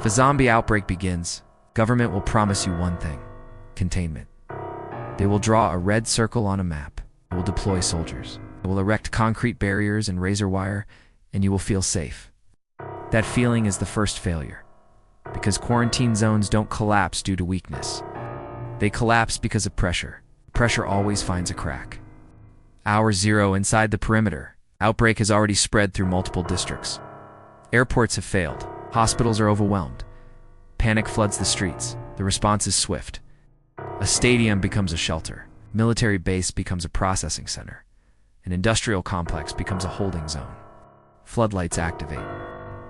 If a zombie outbreak begins, government will promise you one thing: containment. They will draw a red circle on a map. They will deploy soldiers. They will erect concrete barriers and razor wire, and you will feel safe. That feeling is the first failure, because quarantine zones don't collapse due to weakness. They collapse because of pressure. Pressure always finds a crack. Hour 0 inside the perimeter. Outbreak has already spread through multiple districts. Airports have failed. Hospitals are overwhelmed. Panic floods the streets. The response is swift. A stadium becomes a shelter. Military base becomes a processing center. An industrial complex becomes a holding zone. Floodlights activate.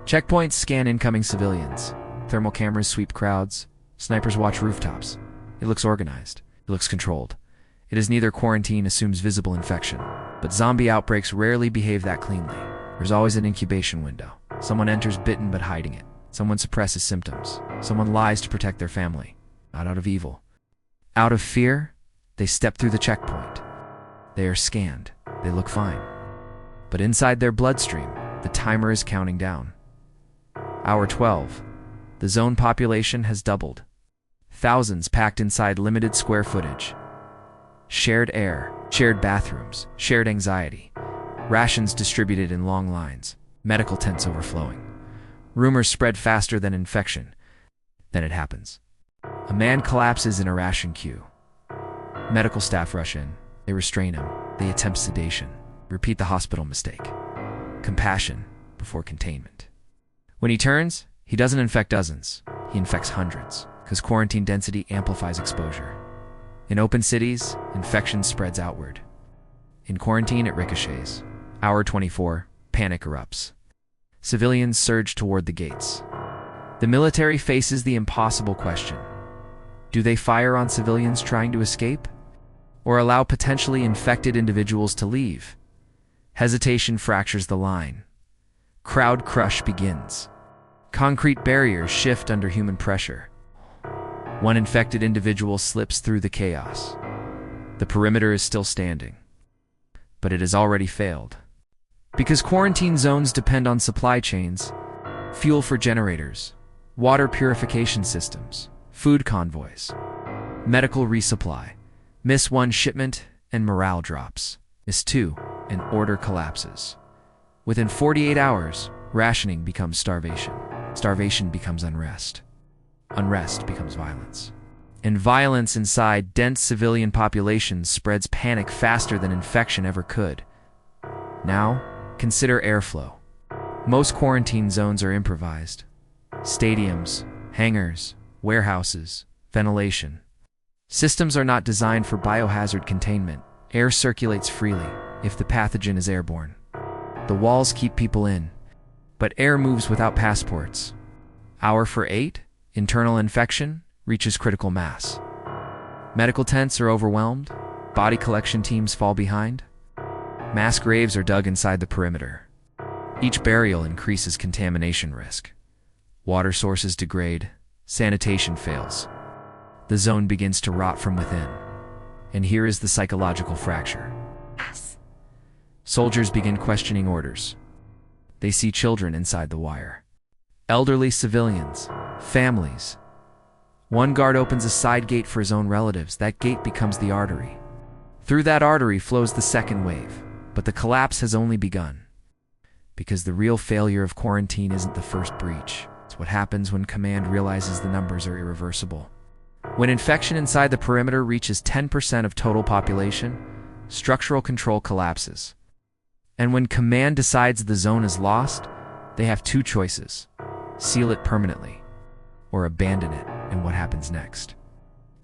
Checkpoints scan incoming civilians. Thermal cameras sweep crowds. Snipers watch rooftops. It looks organized. It looks controlled. It is neither. Quarantine assumes visible infection, but zombie outbreaks rarely behave that cleanly. There's always an incubation window. Someone enters bitten but hiding it. Someone suppresses symptoms. Someone lies to protect their family, not out of evil. Out of fear, they step through the checkpoint. They are scanned. They look fine. But inside their bloodstream, the timer is counting down. Hour 12. The zone population has doubled. Thousands packed inside limited square footage. Shared air, shared bathrooms, shared anxiety. Rations distributed in long lines. Medical tents overflowing. Rumors spread faster than infection. Then it happens. A man collapses in a ration queue. Medical staff rush in. They restrain him. They attempt sedation. Repeat the hospital mistake. Compassion before containment. When he turns, he doesn't infect dozens. He infects hundreds, because quarantine density amplifies exposure. In open cities, infection spreads outward. In quarantine, it ricochets. Hour 24, panic erupts. Civilians surge toward the gates. The military faces the impossible question: do they fire on civilians trying to escape, or allow potentially infected individuals to leave? Hesitation fractures the line. Crowd crush begins. Concrete barriers shift under human pressure. One infected individual slips through the chaos. The perimeter is still standing, but it has already failed. Because quarantine zones depend on supply chains, fuel for generators, water purification systems, food convoys, medical resupply. Miss one shipment and morale drops. Miss two and order collapses. Within 48 hours, rationing becomes starvation. Starvation becomes unrest. Unrest becomes violence. And violence inside dense civilian populations spreads panic faster than infection ever could. Now, consider airflow. Most quarantine zones are improvised. Stadiums, hangars, warehouses, ventilation. Systems are not designed for biohazard containment. Air circulates freely if the pathogen is airborne. The walls keep people in, but air moves without passports. Hour 8, internal infection reaches critical mass. Medical tents are overwhelmed. Body collection teams fall behind. Mass graves are dug inside the perimeter. Each burial increases contamination risk. Water sources degrade. Sanitation fails. The zone begins to rot from within. And here is the psychological fracture. Soldiers begin questioning orders. They see children inside the wire. Elderly civilians, families. One guard opens a side gate for his own relatives. That gate becomes the artery. Through that artery flows the second wave, but the collapse has only begun. Because the real failure of quarantine isn't the first breach. It's what happens when command realizes the numbers are irreversible. When infection inside the perimeter reaches 10% of total population, structural control collapses. And when command decides the zone is lost, they have two choices: seal it permanently, or abandon it, and what happens next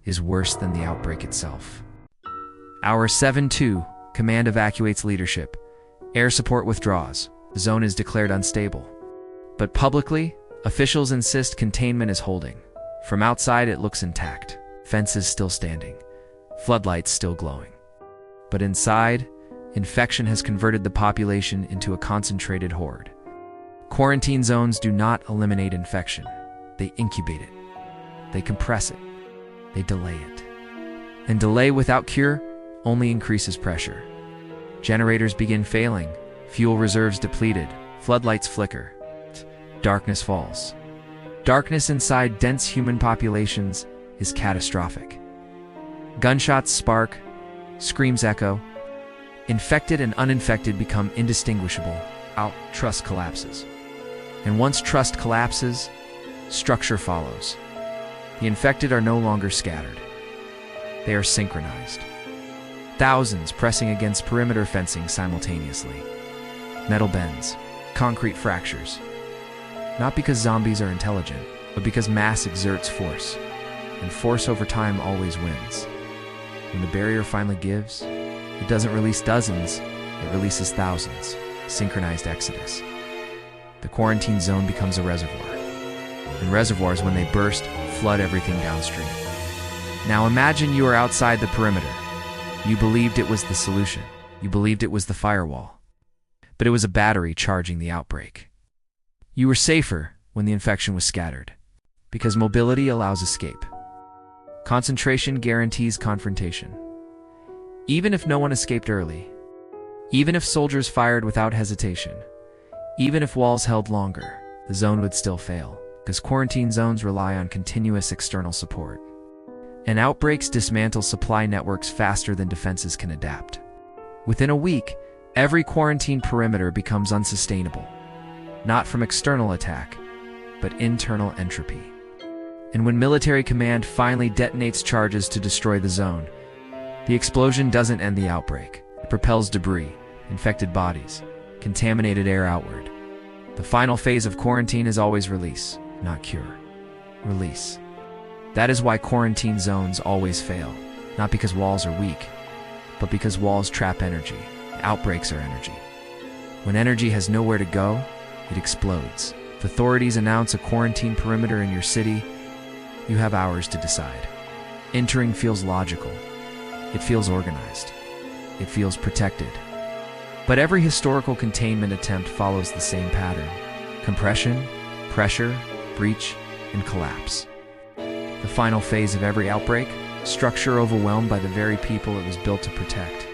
is worse than the outbreak itself. Hour 7-2, command evacuates leadership. Air support withdraws. The zone is declared unstable. But publicly, officials insist containment is holding. From outside, it looks intact. Fences still standing. Floodlights still glowing. But inside, infection has converted the population into a concentrated horde. Quarantine zones do not eliminate infection. They incubate it. They compress it. They delay it. And delay without cure only increases pressure. Generators begin failing. Fuel reserves depleted. Floodlights flicker. Darkness falls. Darkness inside dense human populations is catastrophic. Gunshots spark, screams echo. Infected and uninfected become indistinguishable. Trust collapses. And once trust collapses, structure follows. The infected are no longer scattered. They are synchronized. Thousands pressing against perimeter fencing simultaneously. Metal bends, concrete fractures. Not because zombies are intelligent, but because mass exerts force. And force over time always wins. When the barrier finally gives, it doesn't release dozens, it releases thousands. Synchronized exodus. The quarantine zone becomes a reservoir. And reservoirs, when they burst, flood everything downstream. Now imagine you are outside the perimeter. You believed it was the solution. You believed it was the firewall. But it was a battery charging the outbreak. You were safer when the infection was scattered, because mobility allows escape. Concentration guarantees confrontation. Even if no one escaped early, even if soldiers fired without hesitation, even if walls held longer, the zone would still fail, because quarantine zones rely on continuous external support. And outbreaks dismantle supply networks faster than defenses can adapt. Within a week, every quarantine perimeter becomes unsustainable, not from external attack, but internal entropy. And when military command finally detonates charges to destroy the zone, the explosion doesn't end the outbreak. It propels debris, infected bodies, contaminated air outward. The final phase of quarantine is always release, not cure. Release. That is why quarantine zones always fail, not because walls are weak, but because walls trap energy. Outbreaks are energy. When energy has nowhere to go, it explodes. If authorities announce a quarantine perimeter in your city, you have hours to decide. Entering feels logical. It feels organized. It feels protected. But every historical containment attempt follows the same pattern: compression, pressure, breach, and collapse. The final phase of every outbreak: structure overwhelmed by the very people it was built to protect.